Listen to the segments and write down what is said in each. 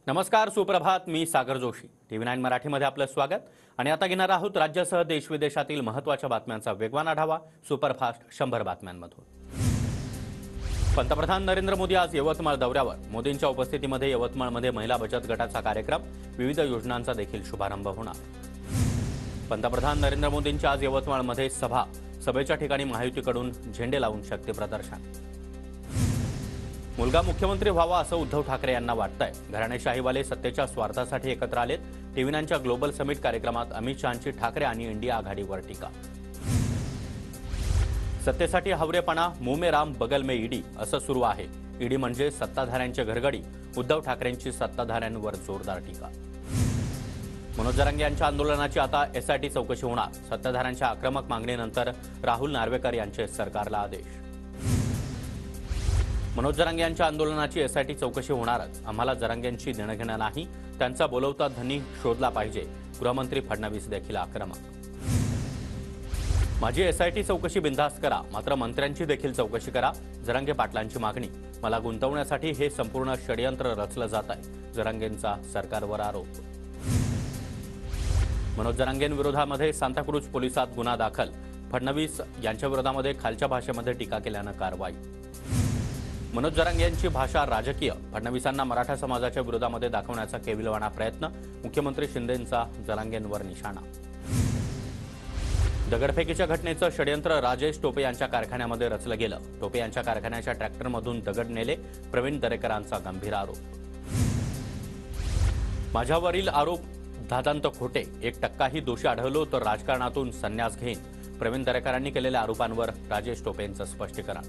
नमस्कार, सुप्रभात. मी सागर जोशी. TV9 मराठीमध्ये आपलं स्वागत. आणि आता घेणार आहोत राज्यासह देश-विदेशातील महत्त्वाच्या बातम्यांचा वेगवान आढावा सुपरफास्ट 100 बातम्यांमधून. पंतप्रधान नरेंद्र मोदी आज यवतमाळ दौऱ्यावर. मोदींच्या उपस्थितीमध्ये यवतमाळमध्ये महिला बचत गटाचा कार्यक्रम, विविध योजनांचा देखील शुभारंभ होणार. पंतप्रधान नरेंद्र मोदींच्या आज यवतमाळमध्ये सभेच्या ठिकाणी महायुतीकडून झेंडे लावून शक्ती प्रदर्शन. मुलगा मुख्यमंत्री व्हावा असं उद्धव ठाकरे यांना वाटतंय. घराणेशाहीवाले सत्तेच्या स्वार्थासाठी एकत्र आलेत. TV9च्या ग्लोबल समिट कार्यक्रमात अमित शहांची ठाकरे आणि इंडिया आघाडीवर टीका. सत्तेसाठी हावरेपणा, मुंह में राम बगल में ईडी असं सुरू आहे. ईडी म्हणजे सत्ताधाऱ्यांचे घरगडी. उद्धव ठाकरेंची सत्ताधाऱ्यांवर जोरदार टीका. मनोज जरांगे यांच्या आंदोलनाची आता SIT चौकशी होणार. सत्ताधाऱ्यांच्या आक्रमक मागणीनंतर राहुल नार्वेकर यांचे सरकारला आदेश. मनोज जरांगे यांच्या आंदोलनाची SIT चौकशी होणारच. आम्हाला जरांगेंची देणंघेणं नाही, त्यांचा बोलवता धनी शोधला पाहिजे. गृहमंत्री फडणवीस देखील आक्रमक. माझी SIT चौकशी बिनधास्त करा, मात्र मंत्र्यांची देखील चौकशी करा. जरांगे पाटलांची मागणी. मला गुंतवण्यासाठी हे संपूर्ण षडयंत्र रचलं जात आहे. जरांगेंचा सरकारवर आरोप. मनोज जरांगेंविरोधामध्ये सांताक्रूज पोलिसात गुन्हा दाखल. फडणवीस यांच्या विरोधामध्ये खालच्या भाषेमध्ये टीका केल्यानं कारवाई. मनोज जरांगे यांची भाषा राजकीय. फडणवीसांना मराठा समाजाच्या विरोधामध्ये दाखवण्याचा केविलवाणा प्रयत्न. मुख्यमंत्री शिंदेंचा जरांगेंवर निशाणा. दगडफेकीच्या घटनेचं षडयंत्र राजेश टोपे यांच्या कारखान्यामध्ये रचलं गेलं. टोपे यांच्या कारखान्याच्या ट्रॅक्टरमधून दगड नेले. प्रवीण दरेकरांचा गंभीर आरोप. माझ्यावरील आरोप धादांत खोटे. 1% दोषी आढळलो तर राजकारणातून संन्यास घेईन. प्रवीण दरेकरांनी केलेल्या आरोपांवर राजेश टोपेंचं स्पष्टीकरण.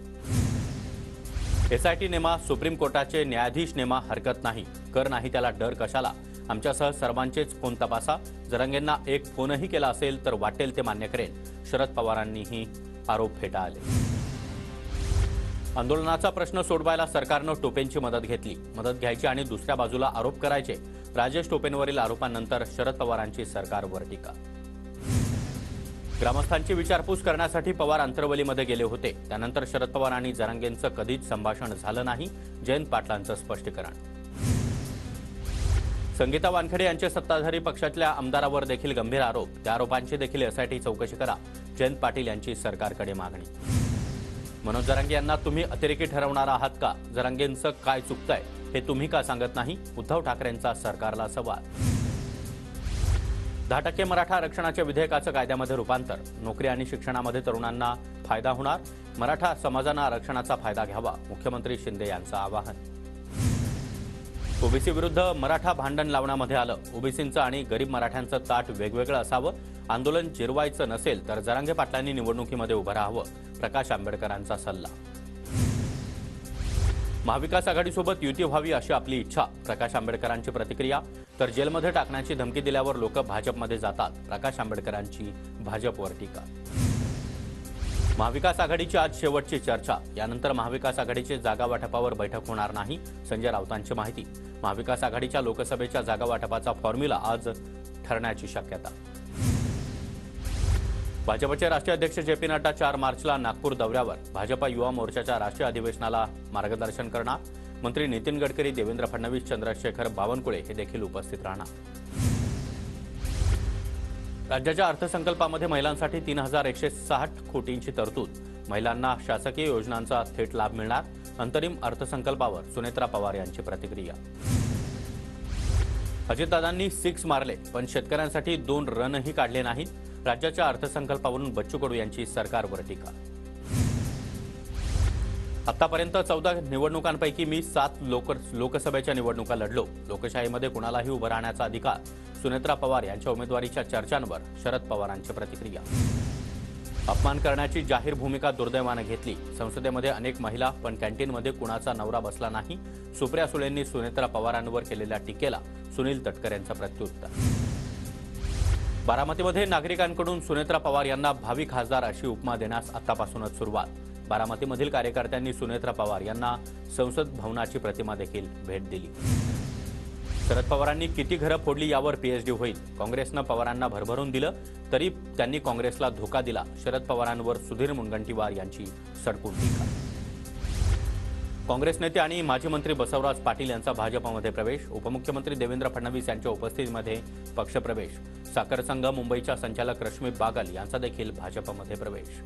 SIT नेमा. सुप्रीम कोर्टाचे न्यायाधीश नेमा हरकत नाही. कर नाही त्याला डर कशाला. आमच्यासह सर्वांचेच फोन तपासा. जरांगेंना एक फोनही केला असेल तर वाटेल ते मान्य करेल. शरद पवारांनीही आरोप फेटाळले. आंदोलनाचा प्रश्न सोडवायला सरकारनं टोपेंची मदत घेतली. मदत घ्यायची आणि दुसऱ्या बाजूला आरोप करायचे. राजेश टोपेंवरील आरोपांनंतर शरद पवारांची सरकारवर टीका. ग्रामस्थांची विचारपूस करण्यासाठी पवार अंतरवलीमध्ये गेले होते. त्यानंतर शरद पवार आणि जरांगेंचं कधीच संभाषण झालं नाही. जयंत पाटलांचं स्पष्टीकरण. संगीता वानखेडे यांचे सत्ताधारी पक्षातल्या आमदारावर देखील गंभीर आरोप. त्या आरोपांची देखील SIT चौकशी करा. जयंत पाटील यांची सरकारकडे मागणी. मनोज जरांगे यांना तुम्ही अतिरेकी ठरवणार आहात का? जरांगेंचं काय चुकतंय हे तुम्ही का सांगत नाही? उद्धव ठाकरेंचा सरकारला सवाल. 10% मराठा आरक्षणाच्या विधेयकाचं कायद्यामध्ये रूपांतर. नोकरी आणि शिक्षणामध्ये तरुणांना फायदा होणार. मराठा समाजानं आरक्षणाचा फायदा घ्यावा. मुख्यमंत्री शिंदे यांचं आवाहन. ओबीसी विरुद्ध मराठा भांडण लावण्यामध्ये आलं. ओबीसींचं आणि गरीब मराठ्यांचं ताट वेगवेगळं असावं. आंदोलन जिरवायचं नसेल तर जरांगे पाटलांनी निवडणुकीमध्ये उभं राहावं. प्रकाश आंबेडकरांचा सल्ला. महाविकास आघाडीसोबत युती व्हावी अशी आपली इच्छा. प्रकाश आंबेडकरांची प्रतिक्रिया. तर जेलमध्ये टाकण्याची धमकी दिल्यावर लोक भाजपमध्ये जातात. प्रकाश आंबेडकरांची भाजपवर टीका. महाविकास आघाडीची आज शेवटची चर्चा. यानंतर महाविकास आघाडीचे जागा वाटपावर बैठक होणार नाही. संजय राऊतांची माहिती. महाविकास आघाडीच्या लोकसभेच्या जागा वाटपाचा फॉर्म्युला आज ठरण्याची शक्यता. भाजपचे राष्ट्रीय अध्यक्ष JP नड्डा 4 मार्चला नागपूर दौऱ्यावर. भाजपा युवा मोर्चाच्या राष्ट्रीय अधिवेशनाला मार्गदर्शन करणार. मंत्री नितीन गडकरी, देवेंद्र फडणवीस, चंद्रशेखर बावनकुळे हे देखील उपस्थित राहणार. राज्याच्या अर्थसंकल्पामध्ये महिलांसाठी 3160 कोटींची तरतूद. महिलांना शासकीय योजनांचा थेट लाभ मिळणार. अंतरिम अर्थसंकल्पावर सुनेत्रा पवार यांची प्रतिक्रिया. अजितदादांनी 6 मारले पण शेतकऱ्यांसाठी 2 रनही काढले नाहीत. राज्याच्या अर्थसंकल्पावरून बच्चू कडू यांची सरकारवर टीका. आतापर्यंत 14 निवडणुकांपैकी मी 7 लोकसभेच्या निवडणुका लढलो. लोकशाहीमध्ये कुणालाही उभं राहण्याचा अधिकार. सुनेत्रा पवार यांच्या उमेदवारीच्या चर्चांवर शरद पवारांची प्रतिक्रिया. अपमान करण्याची जाहीर भूमिका दुर्दैवानं घेतली. संसदेमध्ये अनेक महिला पण कॅन्टीनमध्ये कुणाचा नवरा बसला नाही. सुप्रिया सुळेंनी सुनेत्रा पवारांवर केलेल्या टीकेला सुनील तटकरे यांचं प्रत्युत्तर. बारामतीमध्ये नागरिकांकडून सुनेत्रा पवार यांना भावी खासदार अशी उपमा देण्यास आतापासूनच सुरुवात. बारामतीमधील कार्यकर्त्यांनी सुनेत्रा पवार यांना संसद भवनाची प्रतिमा देखील भेट दिली. शरद पवारांनी किती घरं फोडली यावर PhD होईल. काँग्रेसनं पवारांना भरभरून दिलं तरी त्यांनी काँग्रेसला धोका दिला. शरद पवारांवर सुधीर मुनगंटीवार यांची सडकून टीका. काँग्रेस नेते आणि माजी मंत्री बसवराज पाटील यांचा भाजपमध्ये प्रवेश. उपमुख्यमंत्री देवेंद्र फडणवीस यांच्या उपस्थितीमध्ये पक्षप्रवेश. साखर संघ मुंबईच्या संचालक रश्मी बागल यांचा देखील भाजपमध्ये प्रवेश.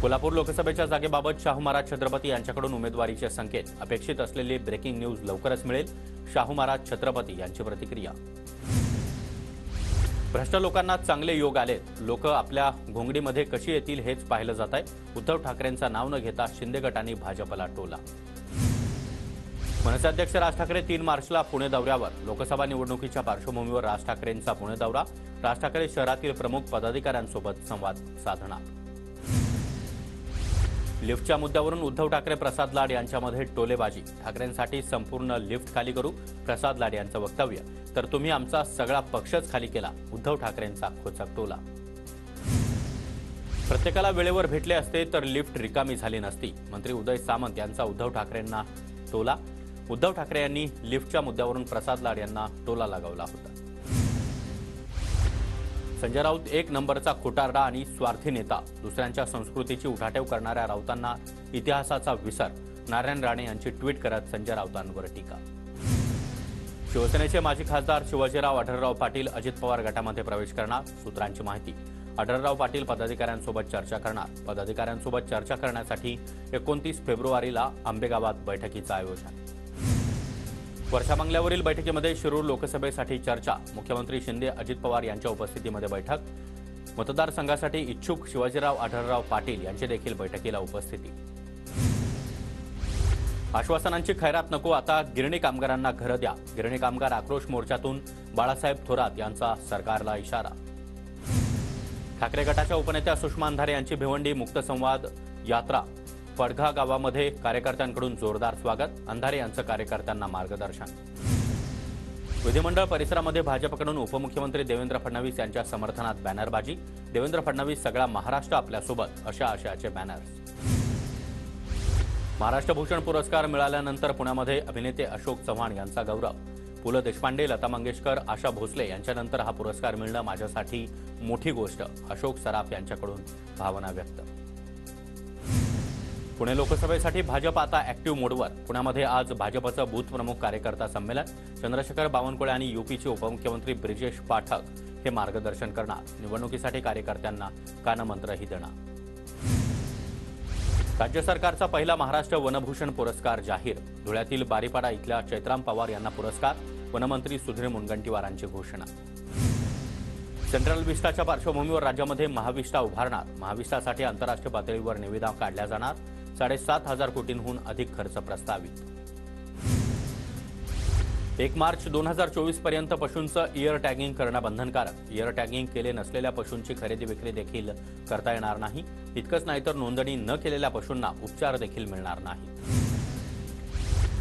कोल्हापूर लोकसभेच्या जागेबाबत शाहू महाराज छत्रपती यांच्याकडून उमेदवारीचे संकेत. अपेक्षित असलेली ब्रेकिंग न्यूज लवकरच मिळेल. शाहू महाराज छत्रपती यांची प्रतिक्रिया. भ्रष्ट लोकांना चांगले योग आलेत. लोक आपल्या घोंगडीमध्ये कशी येतील हेच पाहिलं जात आहे. उद्धव ठाकरेंचं नाव न घेता शिंदे गटाने भाजपला टोला. मनसे अध्यक्ष राज ठाकरे 3 मार्चला पुणे दौऱ्यावर. लोकसभा निवडणुकीच्या पार्श्वभूमीवर राज ठाकरेंचा पुणे दौरा. राज ठाकरे शहरातील प्रमुख पदाधिकाऱ्यांसोबत संवाद साधणार. लिफ्टच्या मुद्द्यावरून उद्धव ठाकरे प्रसाद लाड यांच्यामध्ये टोलेबाजी. ठाकरेंसाठी संपूर्ण लिफ्ट खाली करू, प्रसाद लाड यांचं वक्तव्य. तर तुम्ही आमचा सगळा पक्षच खाली केला, उद्धव ठाकरेंचा खोचक टोला. प्रत्येकाला वेळेवर भेटले असते तर लिफ्ट रिकामी झाली नसती. मंत्री उदय सामंत यांचा उद्धव ठाकरेंना टोला. उद्धव ठाकरे यांनी लिफ्टच्या मुद्द्यावरून प्रसाद लाड यांना टोला लगावला होता. संजय राऊत 1 नंबरचा खोटारडा आणि स्वार्थी नेता. दुसऱ्यांच्या संस्कृतीची उठाठेव करणाऱ्या राऊतांना इतिहासाचा विसर. नारायण राणे यांची ट्विट करत संजय राऊतांवर टीका. शिवसेनेचे माजी खासदार शिवाजीराव आढळराव पाटील अजित पवार गटामध्ये प्रवेश करणार. सूत्रांची माहिती. आढळराव पाटील पदाधिकाऱ्यांसोबत चर्चा करणार. पदाधिकाऱ्यांसोबत चर्चा करण्यासाठी 29 फेब्रुवारीला आंबेगावात बैठकीचं आयोजन. वर्षा बंगल्यावरील बैठकीमध्ये शिरूर लोकसभेसाठी चर्चा. मुख्यमंत्री शिंदे अजित पवार यांच्या उपस्थितीमध्ये बैठक. मतदारसंघासाठी इच्छुक शिवाजीराव आढळराव पाटील यांची देखील बैठकीला उपस्थिती. आश्वासनांची खैरात नको, आता गिरणी कामगारांना घरं द्या. गिरणी कामगार आक्रोश मोर्चातून बाळासाहेब थोरात यांचा सरकारला इशारा. ठाकरे गटाच्या उपनेत्या सुषमा अंधारे यांची भिवंडी मुक्त संवाद यात्रा. पडघा गावामध्ये कार्यकर्त्यांकडून जोरदार स्वागत. अंधारे यांचं कार्यकर्त्यांना मार्गदर्शन. विधिमंडळ परिसरामध्ये भाजपकडून उपमुख्यमंत्री देवेंद्र फडणवीस यांच्या समर्थनात बॅनरबाजी. देवेंद्र फडणवीस सगळा महाराष्ट्र आपल्यासोबत, अशा आशयाचे बॅनर्स. महाराष्ट्र भूषण पुरस्कार मिळाल्यानंतर पुण्यामध्ये अभिनेते अशोक चव्हाण यांचा गौरव. पु ल देशपांडे, लता मंगेशकर, आशा भोसले यांच्यानंतर हा पुरस्कार मिळणं माझ्यासाठी मोठी गोष्ट. अशोक सराफ यांच्याकडून भावना व्यक्त. पुणे लोकसभेसाठी भाजप आता ऍक्टिव्ह मोडवर. पुण्यामध्ये आज भाजपचं बूथ प्रमुख कार्यकर्ता संमेलन. चंद्रशेखर बावनकुळे आणि यूपीचे उपमुख्यमंत्री ब्रिजेश पाठक हे मार्गदर्शन करणार. निवडणुकीसाठी कार्यकर्त्यांना कानमंत्रही देणार. राज्य सरकारचा पहिला महाराष्ट्र वनभूषण पुरस्कार जाहीर. धुळ्यातील बारीपाडा इथल्या चैत्राम पवार यांना पुरस्कार. वनमंत्री सुधीर मुनगंटीवारांची घोषणा. सेंट्रल विस्टाच्या पार्श्वभूमीवर राज्यामध्ये महाविस्टा उभारणार. महाविस्टासाठी आंतरराष्ट्रीय पातळीवर निविदा काढल्या जाणार. 7,500 कोटींहून अधिक खर्च प्रस्तावित. 1 मार्च 2024 पर्यंत पशूंचं इयर टॅगिंग करणं बंधनकारक. इयर टॅगिंग केले नसलेल्या पशूंची खरेदी विक्री देखील करता येणार नाही. इतकंच नाही तर नोंदणी न केलेल्या पशूंना उपचार देखील मिळणार नाही.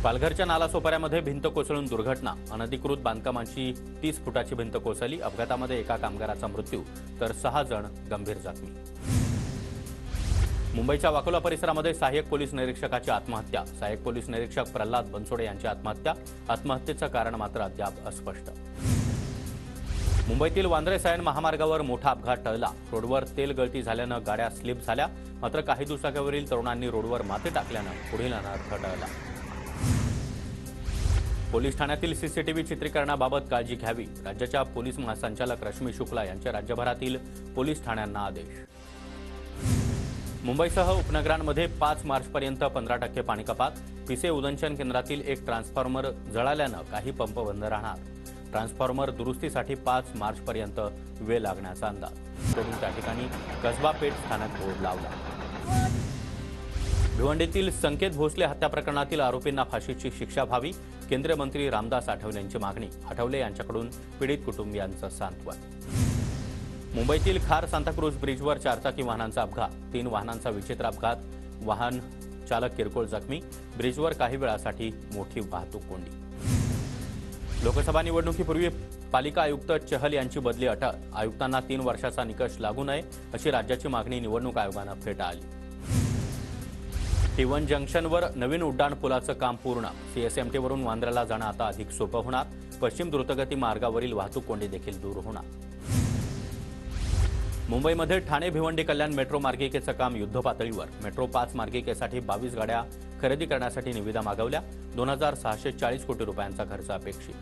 पालघरच्या नालासोपाऱ्यामध्ये भिंत कोसळून दुर्घटना. अनधिकृत बांधकामांची 30 फुटाची भिंत कोसळली. अपघातामध्ये एका कामगाराचा मृत्यू तर 6 जण गंभीर जखमी. मुंबईच्या वाकोला परिसरामध्ये सहाय्यक पोलीस निरीक्षकाची आत्महत्या. सहाय्यक पोलीस निरीक्षक प्रल्हाद बनसोडे यांची आत्महत्या. आत्महत्येचं कारण मात्र अद्याप अस्पष्ट. मुंबईतील वांद्रे सायन महामार्गावर मोठा अपघात टळला. रोडवर तेल गळती झाल्यानं गाड्या स्लिप झाल्या. मात्र काही दुचाकीवरील तरुणांनी रोडवर माती टाकल्यानं पुढील अनर्थ टळला. पोलीस ठाण्यातील सीसीटीव्ही चित्रीकरणाबाबत काळजी घ्यावी. राज्याच्या पोलीस महासंचालक रश्मी शुक्ला यांचे राज्यभरातील पोलीस ठाण्यांना आदेश. मुंबईसह उपनगरांमध्ये 5 मार्चपर्यंत 15% पाणी कपात. पिसे उदंचन केंद्रातील एक ट्रान्सफॉर्मर जळाल्यानं काही पंप बंद राहणार. ट्रान्सफॉर्मर दुरुस्तीसाठी 5 मार्चपर्यंत वेळ लागण्याचा अंदाज. तरुण त्या ठिकाणी कसबा पेठ स्थानक बोर्ड लावला. भिवंडीतील संकेत भोसले हत्या प्रकरणातील आरोपींना फाशीची शिक्षा व्हावी. केंद्रीय मंत्री रामदास आठवले यांची मागणी. आठवले यांच्याकडून पीडित कुटुंबियांचं सांत्वन. मुंबईतील खार सांताक्रूज ब्रिजवर 4 चाकी वाहनांचा अपघात. 3 वाहनांचा विचित्र अपघात. वाहन चालक किरकोळ जखमी. ब्रिजवर काही वेळासाठी मोठी वाहतूक कोंडी. लोकसभा निवडणुकीपूर्वी पालिका आयुक्त चहल यांची बदली अटळ. आयुक्तांना 3 वर्षाचा निकष लागू नये अशी राज्याची मागणी निवडणूक आयोगानं फेटाळली. T1 जंक्शनवर नवीन उड्डाण पुलाचं काम पूर्ण. CSMTवरून वांद्र्याला जाणं आता अधिक सोपं होणार. पश्चिम द्रुतगती मार्गावरील वाहतूक कोंडी देखील दूर होणार. मुंबईमध्ये ठाणे भिवंडी कल्याण मेट्रो मार्गिकेचं काम युद्धपातळीवर. मेट्रो 5 मार्गिकेसाठी 22 गाड्या खरेदी करण्यासाठी निविदा मागवल्या. 2640 कोटी रुपयांचा खर्च अपेक्षित.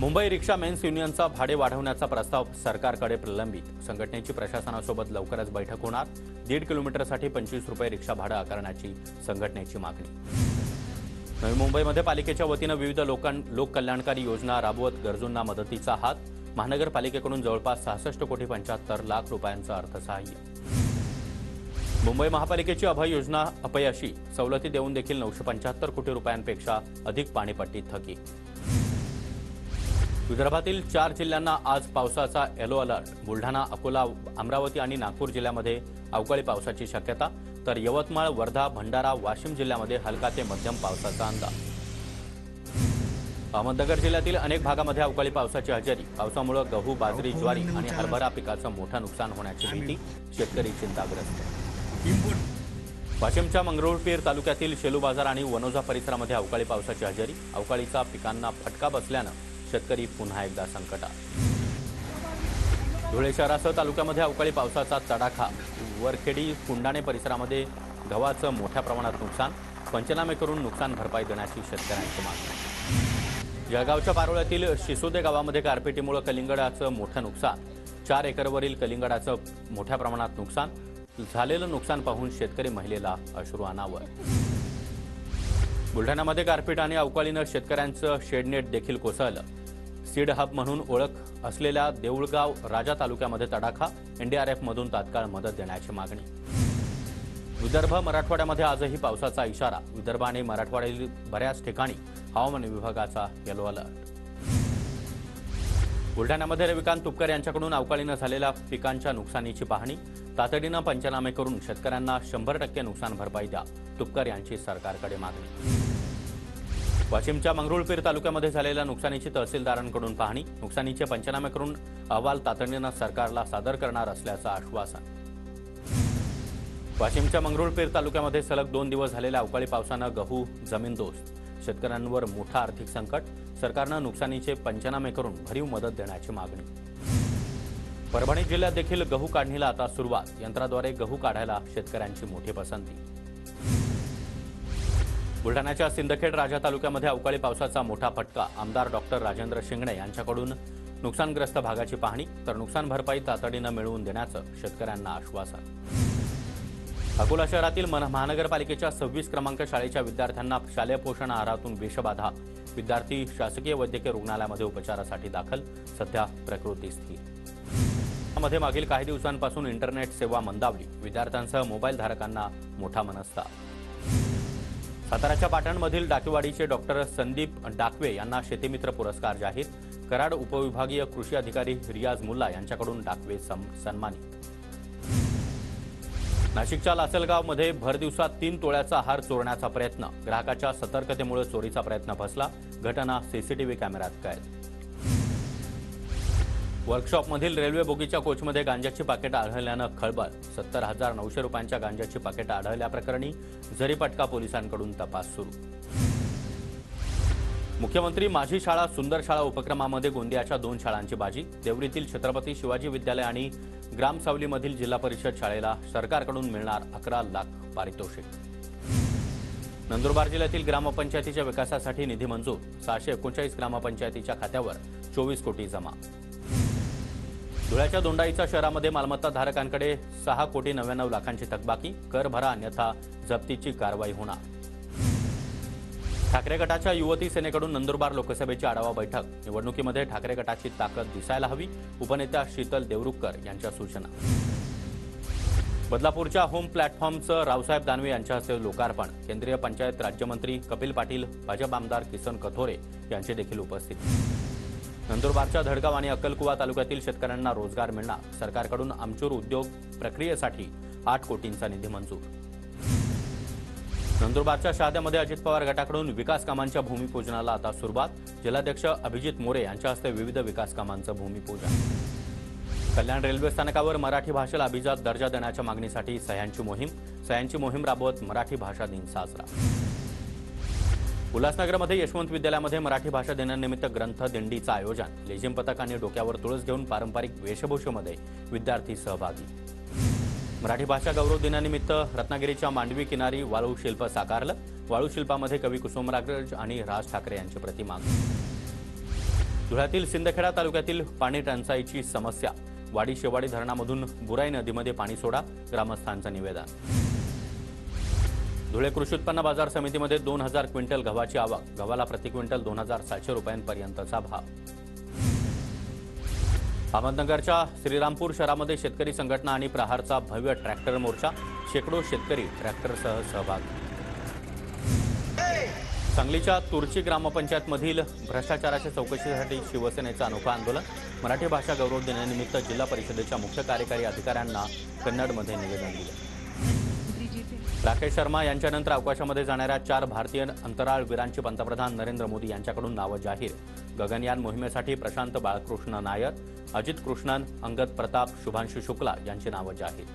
मुंबई रिक्षा मेन्स युनियनचा भाडे वाढवण्याचा प्रस्ताव सरकारकडे प्रलंबित. संघटनेची प्रशासनासोबत लवकरच बैठक होणार. 1.5 किलोमीटरसाठी 25 रुपये रिक्षा भाडं आकारण्याची संघटनेची मागणी. नवी मुंबईमध्ये पालिकेच्या वतीनं विविध लोककल्याणकारी योजना राबवत गरजूंना मदतीचा हात. महानगरपालिकेकडून जवळपास 66 कोटी 75 लाख रुपयांचं अर्थसहाय्य. मुंबई महापालिकेची अभय योजना अपयशी. सवलती देऊन देखील 975 कोटी रुपयांपेक्षा अधिक पाणीपट्टी थकीत. विदर्भातील 4 जिल्ह्यांना आज पावसाचा येलो अलर्ट. बुलढाणा, अकोला, अमरावती आणि नागपूर जिल्ह्यामध्ये अवकाळी पावसाची शक्यता, तर यवतमाळ, वर्धा, भंडारा, वाशिम जिल्ह्यामध्ये हलका ते मध्यम पावसाचा अंदाज. अहमदनगर जिल्ह्यातील अनेक भागामध्ये अवकाळी पावसाची हजेरी. पावसामुळे गहू, बाजरी, ज्वारी आणि हरभरा पिकाचं मोठं नुकसान होण्याची भीती. शेतकरी चिंताग्रस्त. वाशिमच्या मंगरुळपीर तालुक्यातील शेलू बाजार आणि वनोजा परिसरामध्ये अवकाळी पावसाची हजेरी. अवकाळीचा पिकांना फटका बसल्यानं शेतकरी पुन्हा एकदा संकटात. धुळे शहरासह तालुक्यामध्ये अवकाळी पावसाचा तडाखा. वरखेडी, कुंडाणे परिसरामध्ये गव्हाचं मोठ्या प्रमाणात नुकसान. पंचनामे करून नुकसान भरपाई देण्याची शेतकऱ्यांची मागणी. जळगावच्या पारोळ्यातील शिसोदे गावामध्ये गारपिटीमुळे कलिंगडाचं मोठं नुकसान. 4 एकरवरील कलिंगडाचं मोठ्या प्रमाणात नुकसान. झालेलं नुकसान पाहून शेतकरी महिलेला अश्रू अनावर. बुलढाण्यामध्ये गारपीट आणि अवकाळीनं शेतकऱ्यांचं शेडनेट देखील कोसळलं. सीड हब म्हणून ओळख असलेल्या देऊळगाव राजा तालुक्यामध्ये तडाखा. एनडीआरएफमधून तात्काळ मदत देण्याची मागणी. विदर्भ, मराठवाड्यामध्ये आजही पावसाचा इशारा. विदर्भ आणि मराठवाड्यातील बऱ्याच ठिकाणी हवामान विभागाचा येलो अलर्ट. बुलढाण्यामध्ये रविकांत तुपकर यांच्याकडून अवकाळीनं झालेल्या पिकांच्या नुकसानीची पाहणी. तातडीनं पंचनामे करून शेतकऱ्यांना 100% नुकसान भरपाई द्या. तुपकर यांची सरकारकडे मागणी. वाशिमच्या मंगरुळपीर तालुक्यामध्ये झालेल्या नुकसानीची तहसीलदारांकडून पाहणी. नुकसानीचे पंचनामे करून अहवाल तातडीनं सरकारला सादर करणार असल्याचं आश्वासन. वाशिमच्या मंगरुळपीर तालुक्यामध्ये सलग 2 दिवस झालेल्या अवकाळी पावसानं गहू जमीनदोस्त. शेतकऱ्यांवर मोठं आर्थिक संकट. सरकारनं नुकसानीचे पंचनामे करून भरीव मदत देण्याची मागणी. परभणी जिल्ह्यात देखील गहू काढणीला आता सुरुवात. यंत्राद्वारे गहू काढायला शेतकऱ्यांची मोठी पसंती. बुलढाण्याच्या सिंदखेड राजा तालुक्यामध्ये अवकाळी पावसाचा मोठा फटका. आमदार डॉक्टर राजेंद्र शिंगणे यांच्याकडून नुकसानग्रस्त भागाची पाहणी, तर नुकसान भरपाई तातडीनं मिळवून देण्याचं शेतकऱ्यांना आश्वासन. अकोला शहरातील महानगरपालिकेच्या 26 क्रमांक शाळेच्या विद्यार्थ्यांना शालेय पोषण आहारातून विषबाधा. विद्यार्थी शासकीय वैद्यकीय रुग्णालयामध्ये उपचारासाठी दाखल. सध्या प्रकृती स्थिर. मध्ये मागील काही दिवसांपासून इंटरनेट सेवा मंदावली. विद्यार्थ्यांसह मोबाईल धारकांना मोठा मनस्ताप. साताऱ्याच्या पाटणमधील डाकेवाडीचे डॉक्टर संदीप डाकवे यांना शेतीमित्र पुरस्कार जाहीर. कराड उपविभागीय कृषी अधिकारी रियाज मुल्ला यांच्याकडून डाकवे सन्मानित. नाशिकच्या लासलगावमध्ये भर दिवसात 3 तोळ्याचा हार चोरण्याचा प्रयत्न. ग्राहकाच्या सतर्कतेमुळे चोरीचा प्रयत्न फसला. घटना सीसीटीव्ही कॅमेऱ्यात कैद. वर्कशॉपमधील रेल्वे बोगीच्या कोचमध्ये गांजाची पाकिटं आढळल्यानं खळबळ. 70,900 रुपयांच्या गांजाची पाकिटं आढळल्याप्रकरणी झरीपटका पोलिसांकडून तपास सुरू. मुख्यमंत्री माझी शाळा सुंदर शाळा उपक्रमामध्ये गोंदियाच्या 2 शाळांची बाजी. देवरीतील छत्रपती शिवाजी विद्यालय आणि ग्रामसावलीमधील जिल्हा परिषद शाळेला सरकारकडून मिळणार 11 लाख पारितोषिक. नंदुरबार जिल्ह्यातील ग्रामपंचायतीच्या विकासासाठी निधी मंजूर. 639 ग्रामपंचायतीच्या खात्यावर 24 कोटी जमा. धुळ्याच्या दोंडाईचा शहरामध्ये मालमत्ताधारकांकडे 6 कोटी 99 लाखांची थकबाकी. कर भरा अन्यथा जप्तीची कारवाई होणार. ठाकरे गटाच्या युवती सेनेकडून नंदुरबार लोकसभेची आढावा बैठक. निवडणुकीमध्ये ठाकरे गटाची ताकद दिसायला हवी. उपनेत्या शीतल देवरुखकर यांच्या सूचना. बदलापूरच्या होम प्लॅटफॉर्मचं रावसाहेब दानवे यांच्या हस्ते लोकार्पण. केंद्रीय पंचायत राज्यमंत्री कपिल पाटील, भाजप आमदार किसन कथोरे यांचे देखील उपस्थिती. नंदुरबारच्या धडगाव आणि अक्कलकुवा तालुक्यातील शेतकऱ्यांना रोजगार मिळणार. सरकारकडून आमचूर उद्योग प्रक्रियेसाठी 8 कोटींचा निधी मंजूर. नंदुरबारच्या शहाद्यामध्ये अजित पवार गटाकडून विकास कामांच्या भूमिपूजनाला आता सुरुवात. जिल्हाध्यक्ष अभिजित मोरे यांच्या हस्ते विविध विकास कामांचं भूमिपूजन. कल्याण रेल्वे स्थानकावर मराठी भाषेला अभिजात दर्जा देण्याच्या मागणीसाठी सह्यांची मोहीम राबवत मराठी भाषा दिन साजरा. उल्हासनगरमध्ये यशवंत विद्यालयामध्ये मराठी भाषा दिनानिमित्त ग्रंथ दिंडीचं आयोजन। लेझिम पथक आणि डोक्यावर तुळस घेऊन पारंपरिक वेशभूषेमध्ये विद्यार्थी सहभागी। मराठी भाषा गौरव दिनानिमित्त रत्नागिरीच्या मांडवी किनारी वाळू शिल्प साकारलं। वाळू शिल्पामध्ये कवी कुसुमराज आणि राज ठाकरे यांची प्रतिमा। धुळ्यातील सिंदखेडा तालुक्यातील पाणी टंचाईची समस्या। वाडी शेवाडी धरणामधून बुराई नदीमध्ये पाणी सोडा, ग्रामस्थांचं निवेदन। धुळे कृषी उत्पन्न बाजार समितीमध्ये 2000 क्विंटल गव्हाची आवक। गव्हाला प्रति क्विंटल 2700 रुपयांपर्यंतचा भाव। अहमदनगरच्या श्रीरामपूर शहरामध्ये शेतकरी संघटना आणि प्रहारचा भव्य ट्रॅक्टर मोर्चा। शेकडो शेतकरी ट्रॅक्टरसह सहभागी। सांगलीच्या तुर्ची ग्रामपंचायतमधील भ्रष्टाचाराच्या चौकशीसाठी शिवसेनेचं अनोखं आंदोलन। मराठी भाषा गौरव दिनानिमित्त जिल्हा परिषदेच्या मुख्य कार्यकारी अधिकाऱ्यांना कन्नडमध्ये निवेदन दिलं। राकेश शर्मा यांच्यानंतर अवकाशामध्ये जाणाऱ्या 4 भारतीय अंतराळवीरांची पंतप्रधान नरेंद्र मोदी यांच्याकडून नावं जाहीर। गगनयान मोहिमेसाठी प्रशांत बाळकृष्ण नायर, अजित कृष्णन, अंगद प्रताप, शुभांशु शुक्ला यांची नावं जाहीर।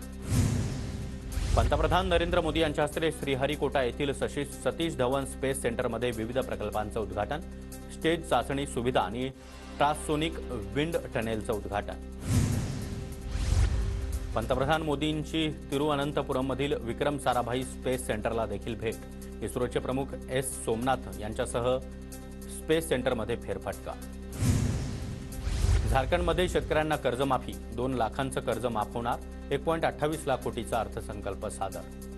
पंतप्रधान नरेंद्र मोदी यांच्या हस्ते श्रीहरिकोटा येथील सतीश धवन स्पेस सेंटरमध्ये विविध प्रकल्पांचं उद्घाटन। स्टेज चाचणी सुविधा आणि ट्रान्ससोनिक विंड टनेलचं उद्घाटन। पंतप्रधान मोदींची तिरुअनंतपुरममधील विक्रम साराभाई स्पेस सेंटरला देखील भेट। इस्रोचे प्रमुख एस सोमनाथ यांच्यासह स्पेस सेंटरमध्ये फेरफटका। झारखंडमध्ये शेतकऱ्यांना कर्जमाफी, 2 लाखांचं कर्ज माफ होणार। 1.28 लाख कोटीचा अर्थसंकल्प सादर।